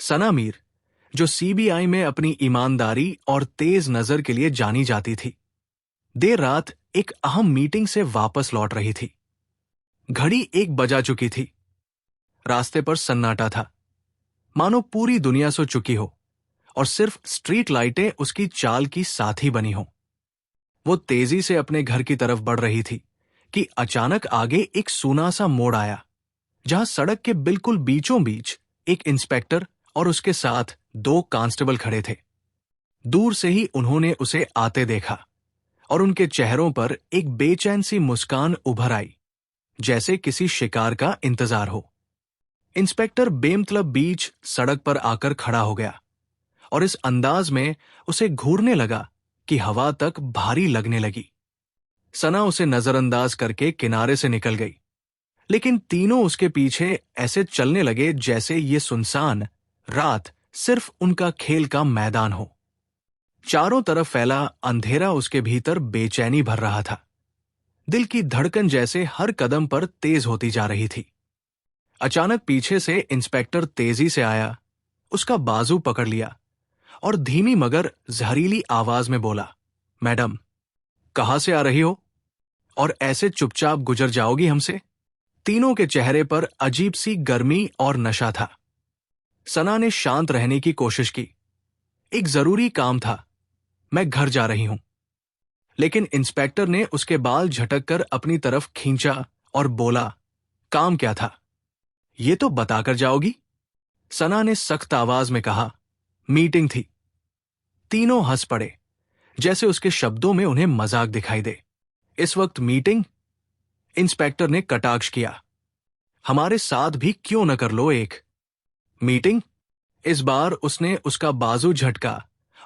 सना मीर, जो सीबीआई में अपनी ईमानदारी और तेज नजर के लिए जानी जाती थी, देर रात एक अहम मीटिंग से वापस लौट रही थी। घड़ी 1 बजा चुकी थी। रास्ते पर सन्नाटा था, मानो पूरी दुनिया सो चुकी हो और सिर्फ स्ट्रीट लाइटें उसकी चाल की साथी बनी हो। वो तेजी से अपने घर की तरफ बढ़ रही थी कि अचानक आगे एक सूना सा मोड़ आया, जहां सड़क के बिल्कुल बीचों बीच एक इंस्पेक्टर और उसके साथ 2 कांस्टेबल खड़े थे। दूर से ही उन्होंने उसे आते देखा और उनके चेहरों पर एक बेचैन सी मुस्कान उभर आई, जैसे किसी शिकार का इंतजार हो। इंस्पेक्टर बेमतलब बीच सड़क पर आकर खड़ा हो गया और इस अंदाज में उसे घूरने लगा कि हवा तक भारी लगने लगी। सना उसे नजरअंदाज करके किनारे से निकल गई, लेकिन तीनों उसके पीछे ऐसे चलने लगे जैसे ये सुनसान रात सिर्फ उनका खेल का मैदान हो। चारों तरफ फैला अंधेरा उसके भीतर बेचैनी भर रहा था। दिल की धड़कन जैसे हर कदम पर तेज होती जा रही थी। अचानक पीछे से इंस्पेक्टर तेजी से आया, उसका बाजू पकड़ लिया और धीमी मगर जहरीली आवाज में बोला, मैडम, कहां से आ रही हो और ऐसे चुपचाप गुजर जाओगी हमसे? तीनों के चेहरे पर अजीब सी गर्मी और नशा था। सना ने शांत रहने की कोशिश की। एक जरूरी काम था, मैं घर जा रही हूं। लेकिन इंस्पेक्टर ने उसके बाल झटक कर अपनी तरफ खींचा और बोला, काम क्या था? ये तो बताकर जाओगी? सना ने सख्त आवाज में कहा। मीटिंग थी। तीनों हंस पड़े, जैसे उसके शब्दों में उन्हें मजाक दिखाई दे। इस वक्त मीटिंग? इंस्पेक्टर ने कटाक्ष किया। हमारे साथ भी क्यों न कर लो एक मीटिंग? इस बार उसने उसका बाजू झटका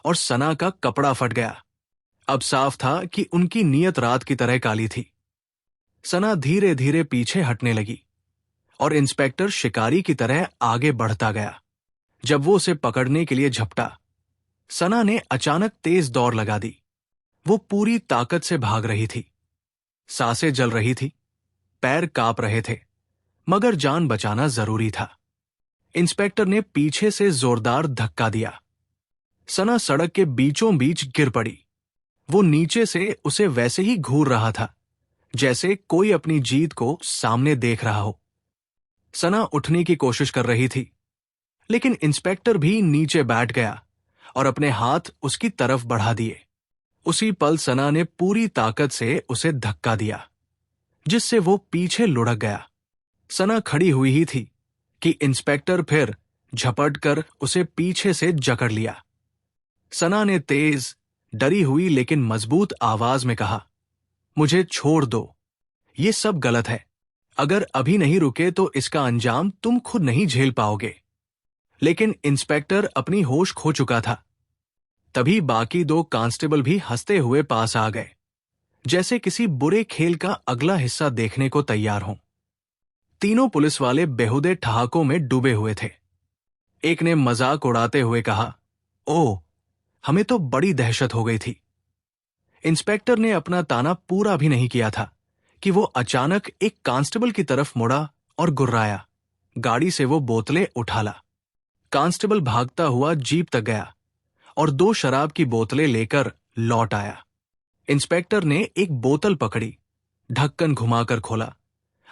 और सना का कपड़ा फट गया। अब साफ था कि उनकी नीयत रात की तरह काली थी। सना धीरे धीरे पीछे हटने लगी और इंस्पेक्टर शिकारी की तरह आगे बढ़ता गया। जब वो उसे पकड़ने के लिए झपटा, सना ने अचानक तेज दौड़ लगा दी। वो पूरी ताकत से भाग रही थी। सांसें जल रही थी, पैर कांप रहे थे, मगर जान बचाना जरूरी था। इंस्पेक्टर ने पीछे से जोरदार धक्का दिया। सना सड़क के बीचों बीच गिर पड़ी। वो नीचे से उसे वैसे ही घूर रहा था, जैसे कोई अपनी जीत को सामने देख रहा हो। सना उठने की कोशिश कर रही थी, लेकिन इंस्पेक्टर भी नीचे बैठ गया और अपने हाथ उसकी तरफ बढ़ा दिए। उसी पल सना ने पूरी ताकत से उसे धक्का दिया, जिससे वो पीछे लुढ़क गया। सना खड़ी हुई ही थी कि इंस्पेक्टर फिर झपट कर उसे पीछे से जकड़ लिया। सना ने तेज, डरी हुई लेकिन मजबूत आवाज में कहा, मुझे छोड़ दो, ये सब गलत है। अगर अभी नहीं रुके तो इसका अंजाम तुम खुद नहीं झेल पाओगे। लेकिन इंस्पेक्टर अपनी होश खो चुका था। तभी बाकी 2 कांस्टेबल भी हंसते हुए पास आ गए, जैसे किसी बुरे खेल का अगला हिस्सा देखने को तैयार हों। तीनों पुलिस वाले बेहुदे ठहाकों में डूबे हुए थे। एक ने मजाक उड़ाते हुए कहा, ओह, हमें तो बड़ी दहशत हो गई थी। इंस्पेक्टर ने अपना ताना पूरा भी नहीं किया था कि वो अचानक एक कांस्टेबल की तरफ मुड़ा और गुर्राया। गाड़ी से वो बोतलें उठा ला। कांस्टेबल भागता हुआ जीप तक गया और 2 शराब की बोतलें लेकर लौट आया। इंस्पेक्टर ने एक बोतल पकड़ी, ढक्कन घुमाकर खोला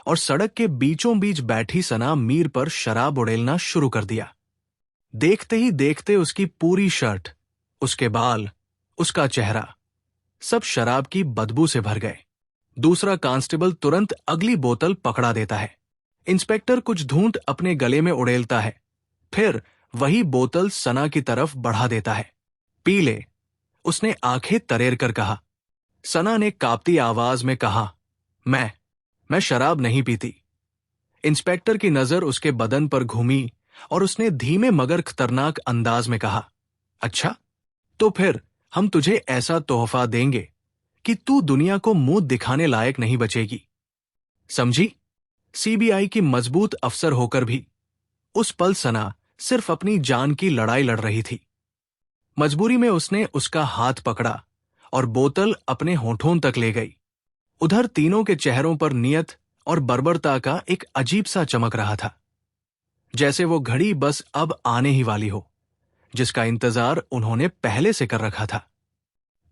और सड़क के बीचों बीच बैठी सना मीर पर शराब उड़ेलना शुरू कर दिया। देखते ही देखते उसकी पूरी शर्ट, उसके बाल, उसका चेहरा सब शराब की बदबू से भर गए। दूसरा कांस्टेबल तुरंत अगली बोतल पकड़ा देता है। इंस्पेक्टर कुछ धूंट अपने गले में उड़ेलता है, फिर वही बोतल सना की तरफ बढ़ा देता है। पी ले, उसने आंखें तरेर कर कहा। सना ने कांपती आवाज में कहा, मैं शराब नहीं पीती। इंस्पेक्टर की नजर उसके बदन पर घूमी और उसने धीमे मगर खतरनाक अंदाज में कहा, अच्छा, तो फिर हम तुझे ऐसा तोहफा देंगे कि तू दुनिया को मुंह दिखाने लायक नहीं बचेगी। समझी? सीबीआई की मजबूत अफसर होकर भी उस पल सना सिर्फ अपनी जान की लड़ाई लड़ रही थी। मजबूरी में उसने उसका हाथ पकड़ा और बोतल अपने होठों तक ले गई। उधर तीनों के चेहरों पर नियत और बर्बरता का एक अजीब सा चमक रहा था। जैसे वो घड़ी बस अब आने ही वाली हो, जिसका इंतजार उन्होंने पहले से कर रखा था।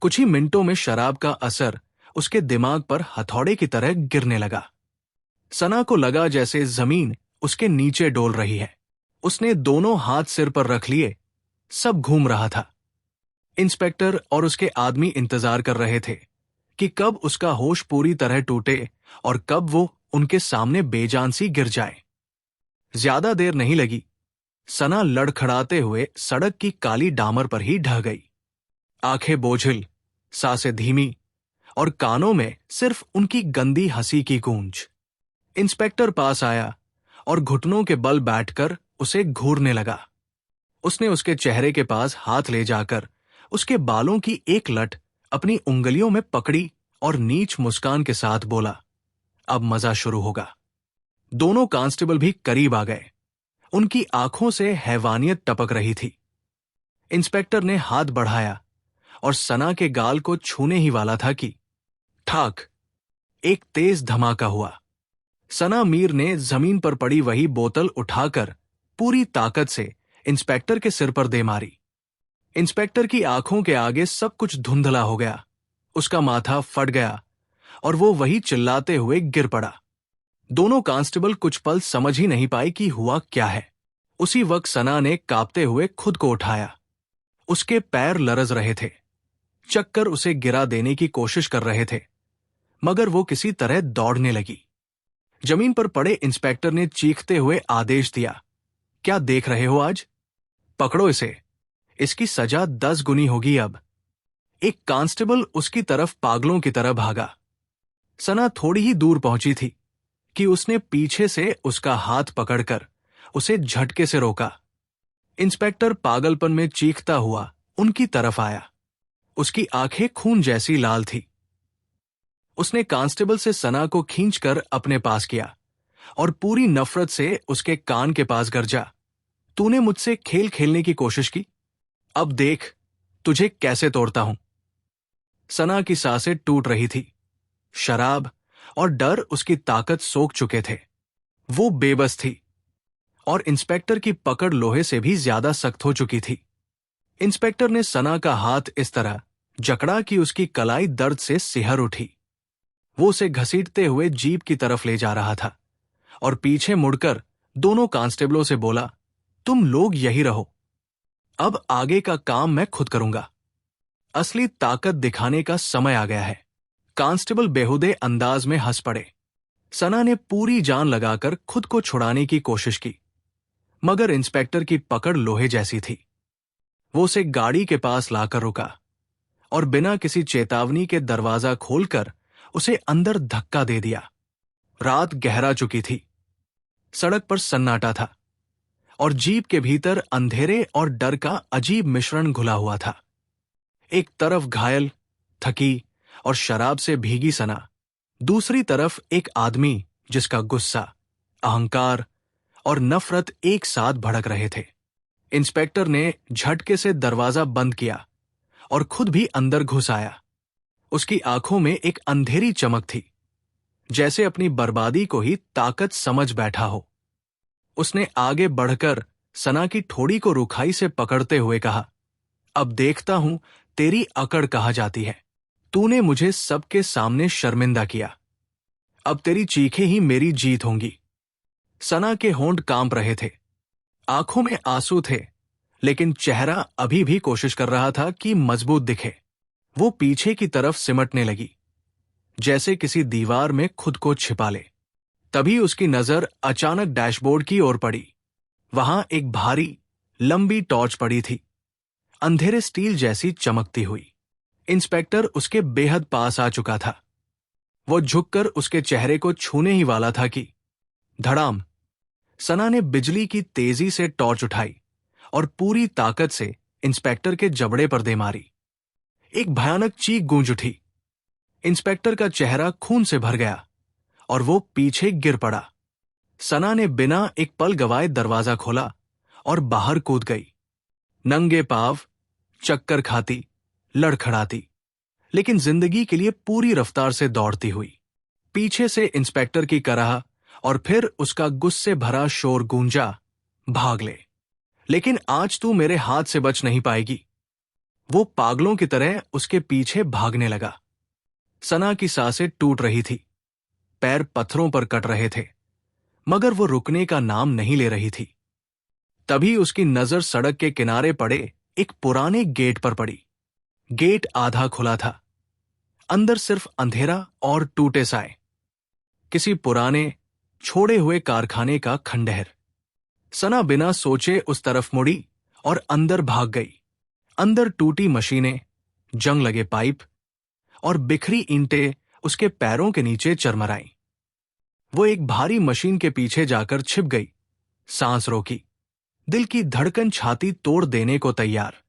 कुछ ही मिनटों में शराब का असर उसके दिमाग पर हथौड़े की तरह गिरने लगा। सना को लगा जैसे जमीन उसके नीचे डोल रही है। उसने दोनों हाथ सिर पर रख लिए। सब घूम रहा था। इंस्पेक्टर और उसके आदमी इंतजार कर रहे थे कि कब उसका होश पूरी तरह टूटे और कब वो उनके सामने बेजान सी गिर जाए। ज्यादा देर नहीं लगी। सना लड़खड़ाते हुए सड़क की काली डामर पर ही ढह गई। आंखें बोझिल, सांसें धीमी और कानों में सिर्फ उनकी गंदी हंसी की गूंज। इंस्पेक्टर पास आया और घुटनों के बल बैठकर उसे घूरने लगा। उसने उसके चेहरे के पास हाथ ले जाकर उसके बालों की एक लट अपनी उंगलियों में पकड़ी और नीच मुस्कान के साथ बोला, अब मजा शुरू होगा। दोनों कांस्टेबल भी करीब आ गए। उनकी आंखों से हैवानियत टपक रही थी। इंस्पेक्टर ने हाथ बढ़ाया और सना के गाल को छूने ही वाला था कि ठाक, एक तेज धमाका हुआ। सना मीर ने जमीन पर पड़ी वही बोतल उठाकर पूरी ताकत से इंस्पेक्टर के सिर पर दे मारी। इंस्पेक्टर की आंखों के आगे सब कुछ धुंधला हो गया। उसका माथा फट गया और वो वही चिल्लाते हुए गिर पड़ा। दोनों कांस्टेबल कुछ पल समझ ही नहीं पाए कि हुआ क्या है। उसी वक्त सना ने कांपते हुए खुद को उठाया। उसके पैर लरज रहे थे। चक्कर उसे गिरा देने की कोशिश कर रहे थे, मगर वो किसी तरह दौड़ने लगी। जमीन पर पड़े इंस्पेक्टर ने चीखते हुए आदेश दिया, क्या देख रहे हो आज? पकड़ो इसे, इसकी सजा 10 गुनी होगी अब। एक कांस्टेबल उसकी तरफ पागलों की तरह भागा। सना थोड़ी ही दूर पहुंची थी कि उसने पीछे से उसका हाथ पकड़कर उसे झटके से रोका। इंस्पेक्टर पागलपन में चीखता हुआ उनकी तरफ आया। उसकी आंखें खून जैसी लाल थी। उसने कांस्टेबल से सना को खींचकर अपने पास किया और पूरी नफरत से उसके कान के पास गरजा, तूने मुझसे खेल खेलने की कोशिश की, अब देख तुझे कैसे तोड़ता हूं। सना की सांसें टूट रही थी। शराब और डर उसकी ताकत सोख चुके थे। वो बेबस थी और इंस्पेक्टर की पकड़ लोहे से भी ज्यादा सख्त हो चुकी थी। इंस्पेक्टर ने सना का हाथ इस तरह जकड़ा कि उसकी कलाई दर्द से सिहर उठी। वो उसे घसीटते हुए जीप की तरफ ले जा रहा था और पीछे मुड़कर दोनों कांस्टेबलों से बोला, तुम लोग यही रहो, अब आगे का काम मैं खुद करूंगा। असली ताकत दिखाने का समय आ गया है। कांस्टेबल बेहुदे अंदाज में हंस पड़े। सना ने पूरी जान लगाकर खुद को छुड़ाने की कोशिश की, मगर इंस्पेक्टर की पकड़ लोहे जैसी थी। वो उसे गाड़ी के पास लाकर रुका और बिना किसी चेतावनी के दरवाजा खोलकर उसे अंदर धक्का दे दिया। रात गहरा चुकी थी। सड़क पर सन्नाटा था और जीप के भीतर अंधेरे और डर का अजीब मिश्रण घुला हुआ था। एक तरफ घायल, थकी और शराब से भीगी सना, दूसरी तरफ एक आदमी जिसका गुस्सा, अहंकार और नफरत एक साथ भड़क रहे थे। इंस्पेक्टर ने झटके से दरवाजा बंद किया और खुद भी अंदर घुस आया। उसकी आंखों में एक अंधेरी चमक थी, जैसे अपनी बर्बादी को ही ताकत समझ बैठा हो। उसने आगे बढ़कर सना की ठोड़ी को रुखाई से पकड़ते हुए कहा, अब देखता हूं तेरी अकड़ कहाँ जाती है। तूने मुझे सबके सामने शर्मिंदा किया, अब तेरी चीखें ही मेरी जीत होंगी। सना के होंठ कांप रहे थे। आंखों में आंसू थे, लेकिन चेहरा अभी भी कोशिश कर रहा था कि मजबूत दिखे। वो पीछे की तरफ सिमटने लगी, जैसे किसी दीवार में खुद को छिपा ले। तभी उसकी नजर अचानक डैशबोर्ड की ओर पड़ी। वहां एक भारी, लंबी टॉर्च पड़ी थी, अंधेरे स्टील जैसी चमकती हुई। इंस्पेक्टर उसके बेहद पास आ चुका था। वो झुककर उसके चेहरे को छूने ही वाला था कि धड़ाम, सना ने बिजली की तेजी से टॉर्च उठाई और पूरी ताकत से इंस्पेक्टर के जबड़े पर दे मारी। एक भयानक चीख गूंज उठी। इंस्पेक्टर का चेहरा खून से भर गया और वो पीछे गिर पड़ा। सना ने बिना एक पल गवाए दरवाजा खोला और बाहर कूद गई, नंगे पांव, चक्कर खाती, लड़खड़ाती, लेकिन जिंदगी के लिए पूरी रफ्तार से दौड़ती हुई। पीछे से इंस्पेक्टर की कराह और फिर उसका गुस्से भरा शोर गूंजा, भाग ले, लेकिन आज तू मेरे हाथ से बच नहीं पाएगी। वो पागलों की तरह उसके पीछे भागने लगा। सना की सांसें टूट रही थी, पैर पत्थरों पर कट रहे थे, मगर वो रुकने का नाम नहीं ले रही थी। तभी उसकी नजर सड़क के किनारे पड़े एक पुराने गेट पर पड़ी। गेट आधा खुला था, अंदर सिर्फ अंधेरा और टूटे साए, किसी पुराने छोड़े हुए कारखाने का खंडहर। सना बिना सोचे उस तरफ मुड़ी और अंदर भाग गई। अंदर टूटी मशीनें, जंग लगे पाइप और बिखरी ईंटें उसके पैरों के नीचे चरमराईं। वो एक भारी मशीन के पीछे जाकर छिप गई, सांस रोकी, दिल की धड़कन छाती तोड़ देने को तैयार।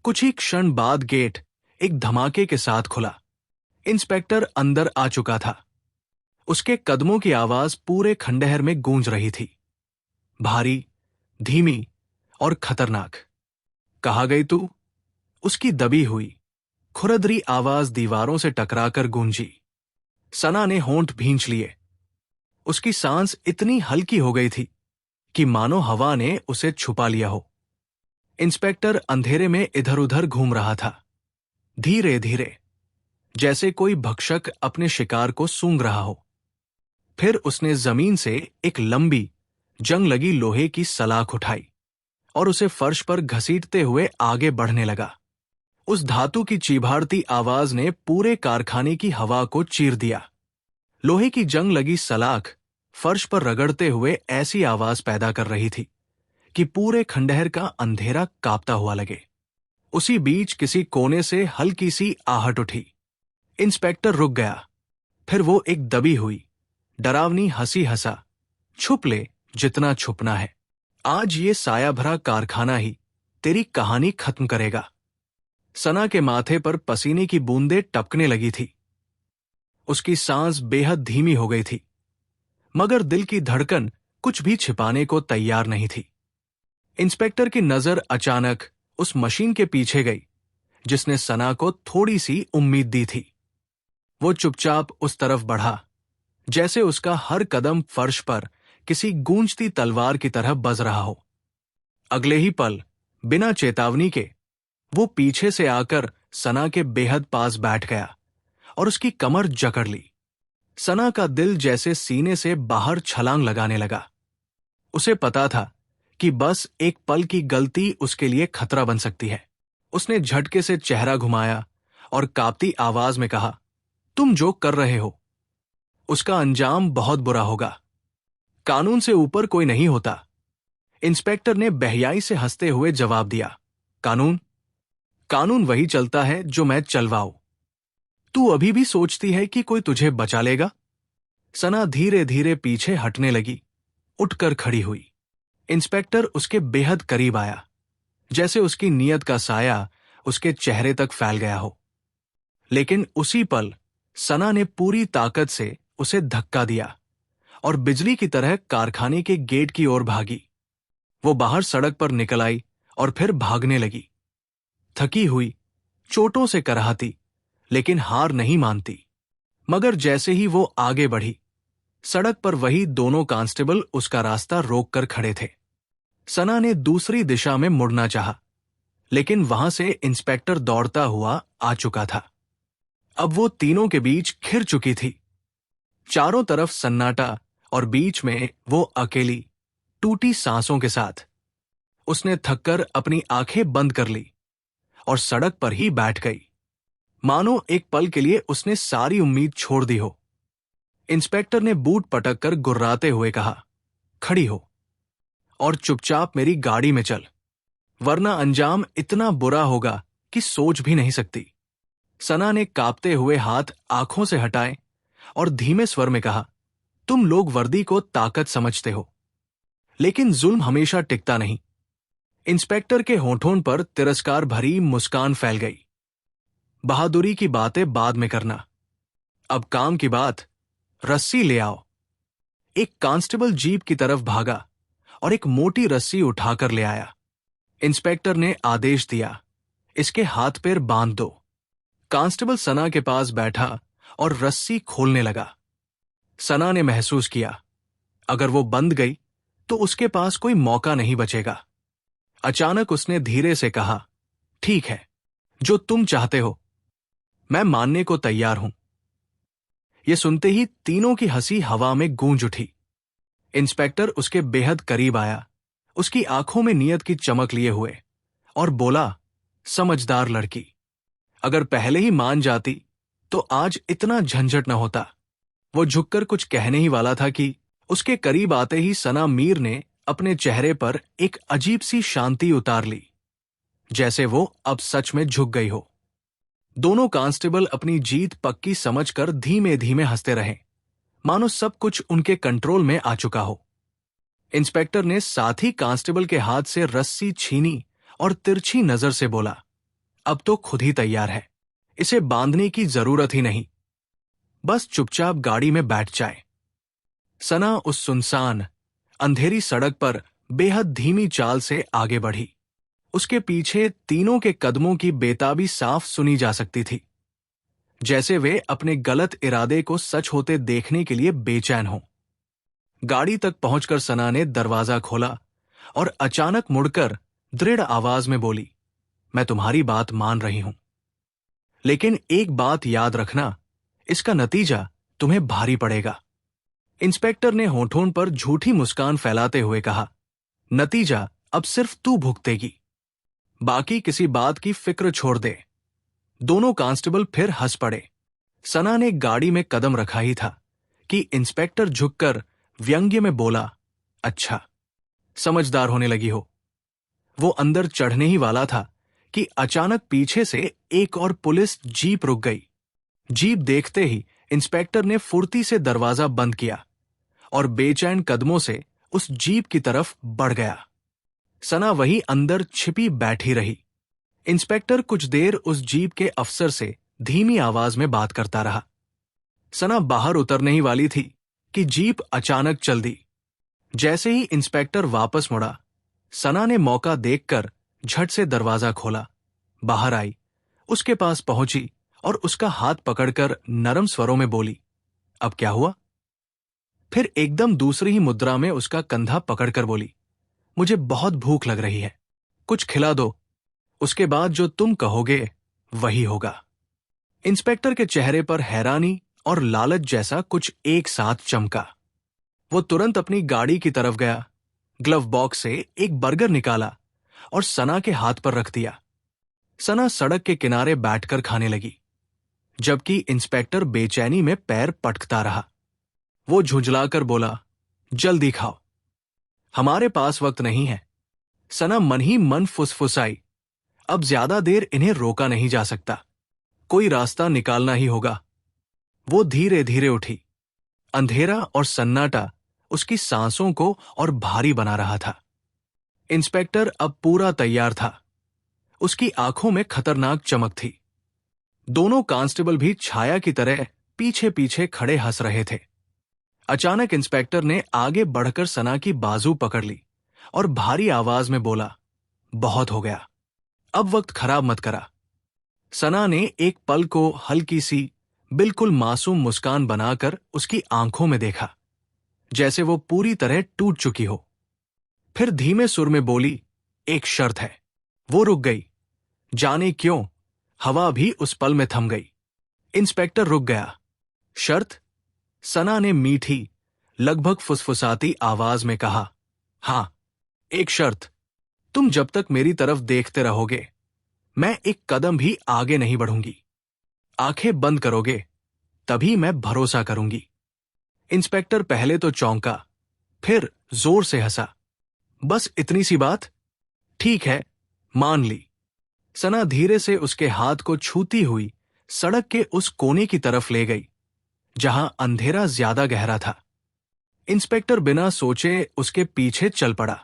कुछ ही क्षण बाद गेट एक धमाके के साथ खुला। इंस्पेक्टर अंदर आ चुका था। उसके कदमों की आवाज पूरे खंडहर में गूंज रही थी, भारी, धीमी और खतरनाक। कहाँ गई तू? उसकी दबी हुई, खुरदरी आवाज दीवारों से टकराकर गूंजी। सना ने होंठ भींच लिए। उसकी सांस इतनी हल्की हो गई थी कि मानो हवा ने उसे छुपा लिया हो। इंस्पेक्टर अंधेरे में इधर उधर घूम रहा था, धीरे धीरे, जैसे कोई भक्षक अपने शिकार को सूंघ रहा हो। फिर उसने जमीन से एक लंबी, जंग लगी लोहे की सलाख उठाई और उसे फर्श पर घसीटते हुए आगे बढ़ने लगा। उस धातु की चीभाड़ती आवाज ने पूरे कारखाने की हवा को चीर दिया। लोहे की जंग लगी सलाख फर्श पर रगड़ते हुए ऐसी आवाज पैदा कर रही थी कि पूरे खंडहर का अंधेरा कांपता हुआ लगे। उसी बीच किसी कोने से हल्की सी आहट उठी। इंस्पेक्टर रुक गया। फिर वो एक दबी हुई, डरावनी हंसी हंसा। छुप ले जितना छुपना है, आज ये साया भरा कारखाना ही तेरी कहानी खत्म करेगा। सना के माथे पर पसीने की बूंदें टपकने लगी थी। उसकी सांस बेहद धीमी हो गई थी, मगर दिल की धड़कन कुछ भी छिपाने को तैयार नहीं थी। इंस्पेक्टर की नजर अचानक उस मशीन के पीछे गई जिसने सना को थोड़ी सी उम्मीद दी थी। वो चुपचाप उस तरफ बढ़ा, जैसे उसका हर कदम फर्श पर किसी गूंजती तलवार की तरह बज रहा हो। अगले ही पल, बिना चेतावनी के, वो पीछे से आकर सना के बेहद पास बैठ गया और उसकी कमर जकड़ ली। सना का दिल जैसे सीने से बाहर छलांग लगाने लगा। उसे पता था कि बस एक पल की गलती उसके लिए खतरा बन सकती है। उसने झटके से चेहरा घुमाया और कांपती आवाज में कहा, तुम जो कर रहे हो उसका अंजाम बहुत बुरा होगा। कानून से ऊपर कोई नहीं होता। इंस्पेक्टर ने बेहयाई से हंसते हुए जवाब दिया, कानून? कानून वही चलता है जो मैं चलवाऊं। तू अभी भी सोचती है कि कोई तुझे बचा लेगा? सना धीरे धीरे पीछे हटने लगी, उठकर खड़ी हुई। इंस्पेक्टर उसके बेहद करीब आया, जैसे उसकी नीयत का साया उसके चेहरे तक फैल गया हो। लेकिन उसी पल सना ने पूरी ताकत से उसे धक्का दिया और बिजली की तरह कारखाने के गेट की ओर भागी। वो बाहर सड़क पर निकल आई और फिर भागने लगी, थकी हुई, चोटों से कराहती, लेकिन हार नहीं मानती। मगर जैसे ही वो आगे बढ़ी, सड़क पर वही दोनों कांस्टेबल उसका रास्ता रोककर खड़े थे। सना ने दूसरी दिशा में मुड़ना चाहा, लेकिन वहां से इंस्पेक्टर दौड़ता हुआ आ चुका था। अब वो तीनों के बीच घिर चुकी थी। चारों तरफ सन्नाटा और बीच में वो अकेली, टूटी सांसों के साथ। उसने थककर अपनी आंखें बंद कर ली और सड़क पर ही बैठ गई, मानो एक पल के लिए उसने सारी उम्मीद छोड़ दी हो। इंस्पेक्टर ने बूट पटक कर गुर्राते हुए कहा, खड़ी हो और चुपचाप मेरी गाड़ी में चल, वरना अंजाम इतना बुरा होगा कि सोच भी नहीं सकती। सना ने कांपते हुए हाथ आंखों से हटाए और धीमे स्वर में कहा, तुम लोग वर्दी को ताकत समझते हो, लेकिन जुल्म हमेशा टिकता नहीं। इंस्पेक्टर के होठों पर तिरस्कार भरी मुस्कान फैल गई। बहादुरी की बातें बाद में करना, अब काम की बात, रस्सी ले आओ। एक कांस्टेबल जीप की तरफ भागा और एक मोटी रस्सी उठाकर ले आया। इंस्पेक्टर ने आदेश दिया, इसके हाथ पैर बांध दो। कांस्टेबल सना के पास बैठा और रस्सी खोलने लगा। सना ने महसूस किया, अगर वो बंध गई तो उसके पास कोई मौका नहीं बचेगा। अचानक उसने धीरे से कहा, ठीक है, जो तुम चाहते हो, मैं मानने को तैयार हूं। यह सुनते ही तीनों की हंसी हवा में गूंज उठी। इंस्पेक्टर उसके बेहद करीब आया, उसकी आंखों में नियत की चमक लिए हुए, और बोला, समझदार लड़की, अगर पहले ही मान जाती तो आज इतना झंझट न होता। वो झुककर कुछ कहने ही वाला था कि उसके करीब आते ही सना मीर ने अपने चेहरे पर एक अजीब सी शांति उतार ली, जैसे वो अब सच में झुक गई हो। दोनों कांस्टेबल अपनी जीत पक्की समझकर धीमे धीमे हंसते रहे, मानो सब कुछ उनके कंट्रोल में आ चुका हो। इंस्पेक्टर ने साथी कांस्टेबल के हाथ से रस्सी छीनी और तिरछी नजर से बोला, अब तो खुद ही तैयार है, इसे बांधने की जरूरत ही नहीं, बस चुपचाप गाड़ी में बैठ जाए। सना उस सुनसान अंधेरी सड़क पर बेहद धीमी चाल से आगे बढ़ी। उसके पीछे तीनों के कदमों की बेताबी साफ सुनी जा सकती थी, जैसे वे अपने गलत इरादे को सच होते देखने के लिए बेचैन हों। गाड़ी तक पहुंचकर सना ने दरवाजा खोला और अचानक मुड़कर दृढ़ आवाज में बोली, मैं तुम्हारी बात मान रही हूं, लेकिन एक बात याद रखना, इसका नतीजा तुम्हें भारी पड़ेगा। इंस्पेक्टर ने होठों पर झूठी मुस्कान फैलाते हुए कहा, नतीजा अब सिर्फ तू भुगतेगी, बाकी किसी बात की फिक्र छोड़ दे। दोनों कांस्टेबल फिर हंस पड़े। सना ने गाड़ी में कदम रखा ही था कि इंस्पेक्टर झुककर व्यंग्य में बोला, अच्छा, समझदार होने लगी हो। वो अंदर चढ़ने ही वाला था कि अचानक पीछे से एक और पुलिस जीप रुक गई। जीप देखते ही इंस्पेक्टर ने फुर्ती से दरवाजा बंद किया और बेचैन कदमों से उस जीप की तरफ बढ़ गया। सना वहीं अंदर छिपी बैठी रही। इंस्पेक्टर कुछ देर उस जीप के अफसर से धीमी आवाज में बात करता रहा। सना बाहर उतरने ही वाली थी कि जीप अचानक चल दी। जैसे ही इंस्पेक्टर वापस मुड़ा, सना ने मौका देखकर झट से दरवाजा खोला, बाहर आई, उसके पास पहुंची और उसका हाथ पकड़कर नरम स्वरों में बोली, अब क्या हुआ? फिर एकदम दूसरी ही मुद्रा में उसका कंधा पकड़कर बोली, मुझे बहुत भूख लग रही है, कुछ खिला दो, उसके बाद जो तुम कहोगे वही होगा। इंस्पेक्टर के चेहरे पर हैरानी और लालच जैसा कुछ एक साथ चमका। वो तुरंत अपनी गाड़ी की तरफ गया, ग्लव बॉक्स से एक बर्गर निकाला और सना के हाथ पर रख दिया। सना सड़क के किनारे बैठकर खाने लगी, जबकि इंस्पेक्टर बेचैनी में पैर पटकता रहा। वो झुंझलाकर बोला, जल्दी खाओ, हमारे पास वक्त नहीं है। सना मन ही मन फुसफुसाई, अब ज्यादा देर इन्हें रोका नहीं जा सकता, कोई रास्ता निकालना ही होगा। वो धीरे धीरे उठी। अंधेरा और सन्नाटा उसकी सांसों को और भारी बना रहा था। इंस्पेक्टर अब पूरा तैयार था, उसकी आंखों में खतरनाक चमक थी। दोनों कांस्टेबल भी छाया की तरह पीछे पीछे खड़े हंस रहे थे। अचानक इंस्पेक्टर ने आगे बढ़कर सना की बाजू पकड़ ली और भारी आवाज में बोला, बहुत हो गया, अब वक्त खराब मत करा। सना ने एक पल को हल्की सी, बिल्कुल मासूम मुस्कान बनाकर उसकी आंखों में देखा, जैसे वो पूरी तरह टूट चुकी हो। फिर धीमे सुर में बोली, एक शर्त है। वो रुक गई। जाने क्यों हवा भी उस पल में थम गई। इंस्पेक्टर रुक गया। शर्त? सना ने मीठी, लगभग फुसफुसाती आवाज में कहा, हां, एक शर्त। तुम जब तक मेरी तरफ देखते रहोगे, मैं एक कदम भी आगे नहीं बढ़ूंगी। आंखें बंद करोगे, तभी मैं भरोसा करूंगी। इंस्पेक्टर पहले तो चौंका, फिर जोर से हंसा। बस इतनी सी बात? ठीक है, मान ली। सना धीरे से उसके हाथ को छूती हुई सड़क के उस कोने की तरफ ले गई, जहां अंधेरा ज्यादा गहरा था। इंस्पेक्टर बिना सोचे उसके पीछे चल पड़ा।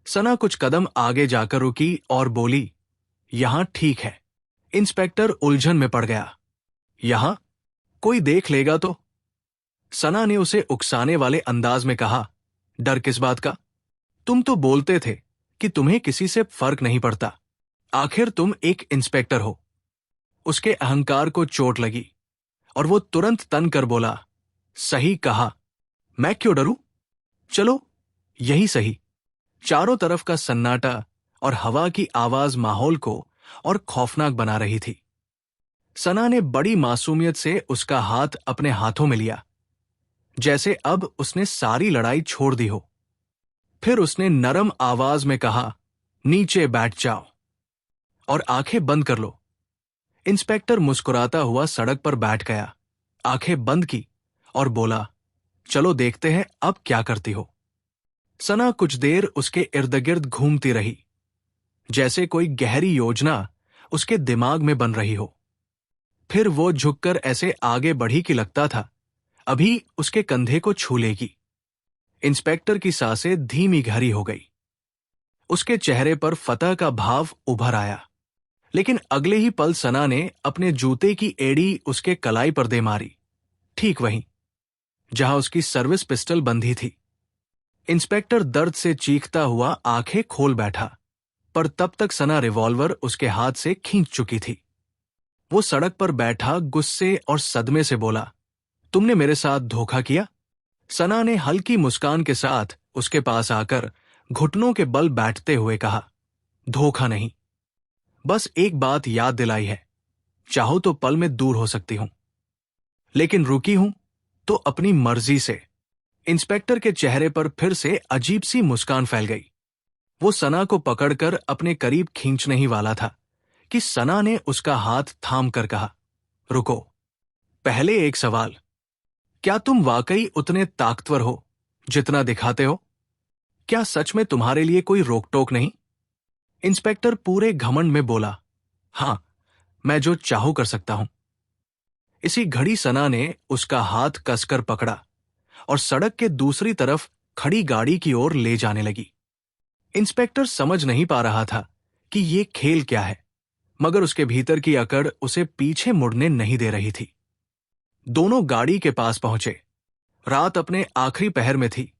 सना कुछ कदम आगे जाकर रुकी और बोली, यहां ठीक है। इंस्पेक्टर उलझन में पड़ गया। यहां? कोई देख लेगा तो? सना ने उसे उकसाने वाले अंदाज में कहा, डर किस बात का? तुम तो बोलते थे कि तुम्हें किसी से फर्क नहीं पड़ता। आखिर तुम एक इंस्पेक्टर हो। उसके अहंकार को चोट लगी और वो तुरंत तन कर बोला, सही कहा, मैं क्यों डरूं? चलो यही सही। चारों तरफ का सन्नाटा और हवा की आवाज माहौल को और खौफनाक बना रही थी। सना ने बड़ी मासूमियत से उसका हाथ अपने हाथों में लिया, जैसे अब उसने सारी लड़ाई छोड़ दी हो। फिर उसने नरम आवाज में कहा, नीचे बैठ जाओ और आंखें बंद कर लो। इंस्पेक्टर मुस्कुराता हुआ सड़क पर बैठ गया, आंखें बंद की और बोला, चलो देखते हैं अब क्या करती हो। सना कुछ देर उसके इर्द गिर्द घूमती रही, जैसे कोई गहरी योजना उसके दिमाग में बन रही हो। फिर वो झुककर ऐसे आगे बढ़ी कि लगता था अभी उसके कंधे को छू लेगी। इंस्पेक्टर की सांसें धीमी गहरी हो गई। उसके चेहरे पर फतह का भाव उभर आया, लेकिन अगले ही पल सना ने अपने जूते की एड़ी उसके कलाई पर दे मारी, ठीक वहीं जहां उसकी सर्विस पिस्टल बंधी थी। इंस्पेक्टर दर्द से चीखता हुआ आंखें खोल बैठा, पर तब तक सना रिवॉल्वर उसके हाथ से खींच चुकी थी। वो सड़क पर बैठा गुस्से और सदमे से बोला, तुमने मेरे साथ धोखा किया। सना ने हल्की मुस्कान के साथ उसके पास आकर घुटनों के बल बैठते हुए कहा, धोखा नहीं, बस एक बात याद दिलाई है, चाहो तो पल में दूर हो सकती हूं, लेकिन रुकी हूं तो अपनी मर्जी से। इंस्पेक्टर के चेहरे पर फिर से अजीब सी मुस्कान फैल गई। वो सना को पकड़कर अपने करीब खींचने ही वाला था कि सना ने उसका हाथ थाम कर कहा, रुको, पहले एक सवाल, क्या तुम वाकई उतने ताकतवर हो जितना दिखाते हो? क्या सच में तुम्हारे लिए कोई रोक टोक नहीं? इंस्पेक्टर पूरे घमंड में बोला, हां, मैं जो चाहूं कर सकता हूं। इसी घड़ी सना ने उसका हाथ कसकर पकड़ा और सड़क के दूसरी तरफ खड़ी गाड़ी की ओर ले जाने लगी। इंस्पेक्टर समझ नहीं पा रहा था कि ये खेल क्या है, मगर उसके भीतर की अकड़ उसे पीछे मुड़ने नहीं दे रही थी। दोनों गाड़ी के पास पहुंचे। रात अपने आखिरी पहर में थी।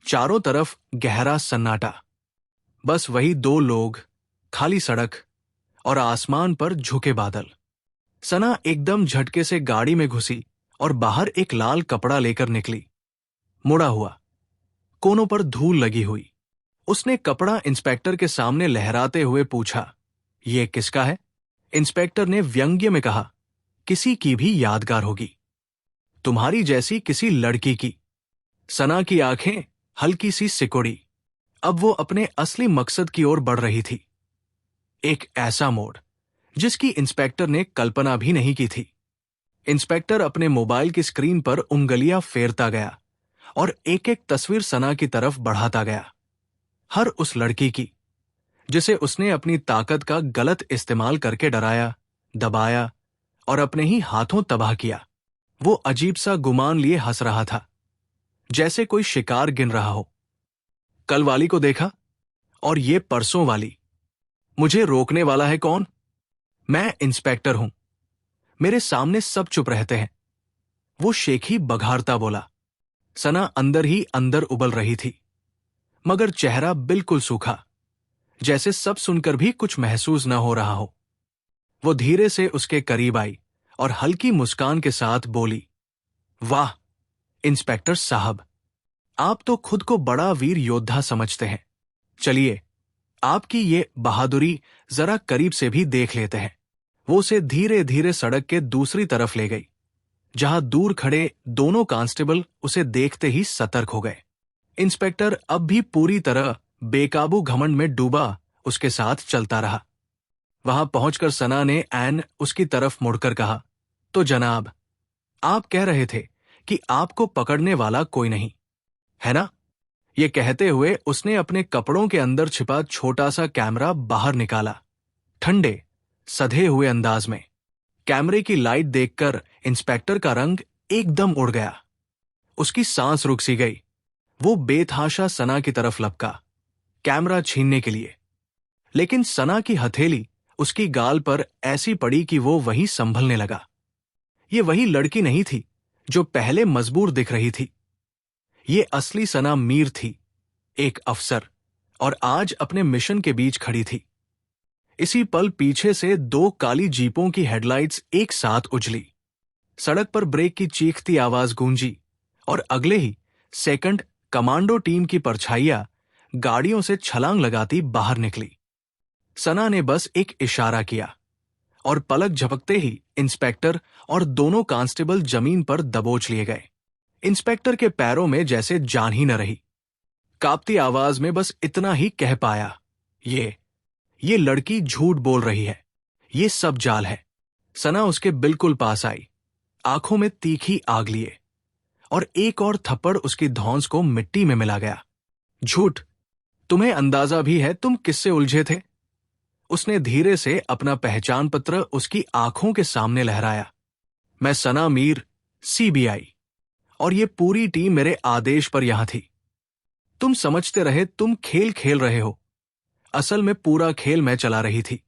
चारों तरफ गहरा सन्नाटा, बस वही दो लोग, खाली सड़क और आसमान पर झुके बादल। सना एकदम झटके से गाड़ी में घुसी और बाहर एक लाल कपड़ा लेकर निकली। मुड़ा हुआ, कोनों पर धूल लगी हुई। उसने कपड़ा इंस्पेक्टर के सामने लहराते हुए पूछा, यह किसका है? इंस्पेक्टर ने व्यंग्य में कहा, किसी की भी यादगार होगी, तुम्हारी जैसी किसी लड़की की। सना की आंखें हल्की सी सिकुड़ी। अब वो अपने असली मकसद की ओर बढ़ रही थी। एक ऐसा मोड़ जिसकी इंस्पेक्टर ने कल्पना भी नहीं की थी। इंस्पेक्टर अपने मोबाइल की स्क्रीन पर उंगलियां फेरता गया और एक एक तस्वीर सना की तरफ बढ़ाता गया। हर उस लड़की की जिसे उसने अपनी ताकत का गलत इस्तेमाल करके डराया, दबाया और अपने ही हाथों तबाह किया। वो अजीब सा गुमान लिए हंस रहा था, जैसे कोई शिकार गिन रहा हो। कल वाली को देखा और ये परसों वाली। मुझे रोकने वाला है कौन? मैं इंस्पेक्टर हूं। मेरे सामने सब चुप रहते हैं। वो शेखी बघारता बोला। सना अंदर ही अंदर उबल रही थी, मगर चेहरा बिल्कुल सूखा, जैसे सब सुनकर भी कुछ महसूस न हो रहा हो। वो धीरे से उसके करीब आई और हल्की मुस्कान के साथ बोली, वाह इंस्पेक्टर साहब, आप तो खुद को बड़ा वीर योद्धा समझते हैं। चलिए आपकी ये बहादुरी जरा करीब से भी देख लेते हैं। वो उसे धीरे धीरे सड़क के दूसरी तरफ ले गई, जहां दूर खड़े दोनों कांस्टेबल उसे देखते ही सतर्क हो गए। इंस्पेक्टर अब भी पूरी तरह बेकाबू घमंड में डूबा उसके साथ चलता रहा। वहां पहुंचकर सना ने ऐन उसकी तरफ मुड़कर कहा, तो जनाब, आप कह रहे थे कि आपको पकड़ने वाला कोई नहीं है ना? ये कहते हुए उसने अपने कपड़ों के अंदर छिपा छोटा सा कैमरा बाहर निकाला, ठंडे सधे हुए अंदाज में। कैमरे की लाइट देखकर इंस्पेक्टर का रंग एकदम उड़ गया। उसकी सांस रुक सी गई। वो बेतहाशा सना की तरफ लपका, कैमरा छीनने के लिए, लेकिन सना की हथेली उसकी गाल पर ऐसी पड़ी कि वो वहीं संभलने लगा। ये वही लड़की नहीं थी जो पहले मजबूर दिख रही थी। ये असली सना मीर थी, एक अफसर, और आज अपने मिशन के बीच खड़ी थी। इसी पल पीछे से दो काली जीपों की हेडलाइट्स एक साथ उछली। सड़क पर ब्रेक की चीखती आवाज गूंजी और अगले ही सेकंड कमांडो टीम की परछाइयां गाड़ियों से छलांग लगाती बाहर निकली। सना ने बस एक इशारा किया और पलक झपकते ही इंस्पेक्टर और दोनों कांस्टेबल जमीन पर दबोच लिए गए। इंस्पेक्टर के पैरों में जैसे जान ही न रही। कांपती आवाज में बस इतना ही कह पाया, ये लड़की झूठ बोल रही है, ये सब जाल है। सना उसके बिल्कुल पास आई, आंखों में तीखी आग लिए, और एक और थप्पड़ उसकी धौंस को मिट्टी में मिला गया। झूठ, तुम्हें अंदाजा भी है तुम किससे उलझे थे? उसने धीरे से अपना पहचान पत्र उसकी आंखों के सामने लहराया। मैं सना मीर, सीबीआई, और ये पूरी टीम मेरे आदेश पर यहां थी। तुम समझते रहे तुम खेल खेल रहे हो, असल में पूरा खेल मैं चला रही थी।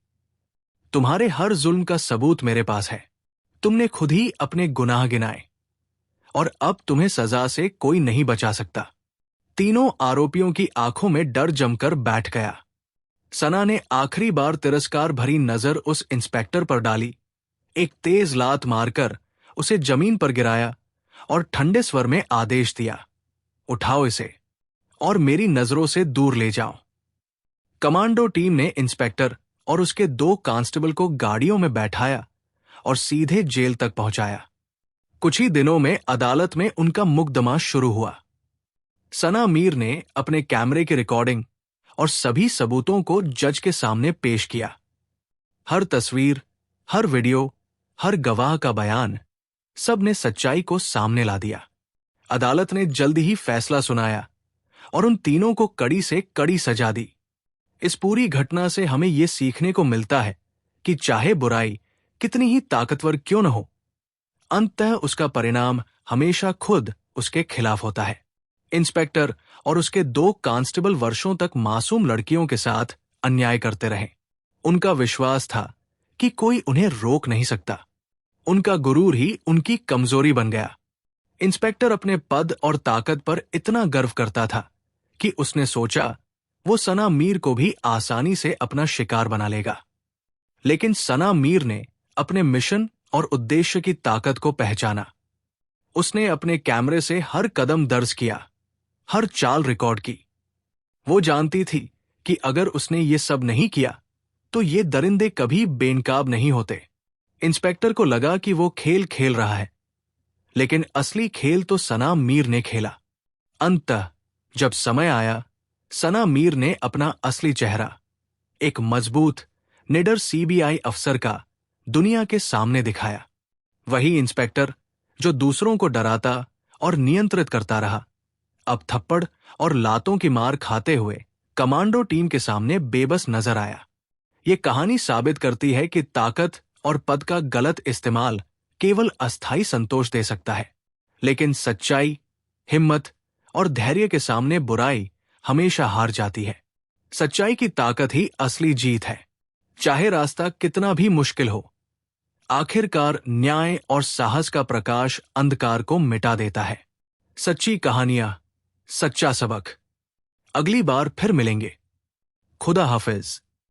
तुम्हारे हर जुल्म का सबूत मेरे पास है। तुमने खुद ही अपने गुनाह गिनाए, और अब तुम्हें सजा से कोई नहीं बचा सकता। तीनों आरोपियों की आंखों में डर जमकर बैठ गया। सना ने आखिरी बार तिरस्कार भरी नजर उस इंस्पेक्टर पर डाली, एक तेज लात मारकर उसे जमीन पर गिराया और ठंडे स्वर में आदेश दिया, उठाओ इसे और मेरी नजरों से दूर ले जाओ। कमांडो टीम ने इंस्पेक्टर और उसके 2 कांस्टेबल को गाड़ियों में बैठाया और सीधे जेल तक पहुंचाया। कुछ ही दिनों में अदालत में उनका मुकदमा शुरू हुआ। सना मीर ने अपने कैमरे की रिकॉर्डिंग और सभी सबूतों को जज के सामने पेश किया। हर तस्वीर, हर वीडियो, हर गवाह का बयान, सब ने सच्चाई को सामने ला दिया। अदालत ने जल्दी ही फैसला सुनाया और उन तीनों को कड़ी से कड़ी सजा दी। इस पूरी घटना से हमें यह सीखने को मिलता है कि चाहे बुराई कितनी ही ताकतवर क्यों न हो, अंततः उसका परिणाम हमेशा खुद उसके खिलाफ होता है। इंस्पेक्टर और उसके 2 कांस्टेबल वर्षों तक मासूम लड़कियों के साथ अन्याय करते रहे। उनका विश्वास था कि कोई उन्हें रोक नहीं सकता। उनका गुरूर ही उनकी कमजोरी बन गया। इंस्पेक्टर अपने पद और ताकत पर इतना गर्व करता था कि उसने सोचा वो सना मीर को भी आसानी से अपना शिकार बना लेगा। लेकिन सना मीर ने अपने मिशन और उद्देश्य की ताकत को पहचाना। उसने अपने कैमरे से हर कदम दर्ज किया, हर चाल रिकॉर्ड की। वो जानती थी कि अगर उसने ये सब नहीं किया तो ये दरिंदे कभी बेनकाब नहीं होते। इंस्पेक्टर को लगा कि वो खेल खेल रहा है, लेकिन असली खेल तो सना मीर ने खेला। अंततः जब समय आया, सना मीर ने अपना असली चेहरा, एक मजबूत, निडर सीबीआई अफसर का, दुनिया के सामने दिखाया। वही इंस्पेक्टर जो दूसरों को डराता और नियंत्रित करता रहा, अब थप्पड़ और लातों की मार खाते हुए कमांडो टीम के सामने बेबस नजर आया। ये कहानी साबित करती है कि ताकत और पद का गलत इस्तेमाल केवल अस्थायी संतोष दे सकता है, लेकिन सच्चाई, हिम्मत और धैर्य के सामने बुराई हमेशा हार जाती है। सच्चाई की ताकत ही असली जीत है। चाहे रास्ता कितना भी मुश्किल हो, आखिरकार न्याय और साहस का प्रकाश अंधकार को मिटा देता है। सच्ची कहानियां, सच्चा सबक। अगली बार फिर मिलेंगे। खुदा हाफिज।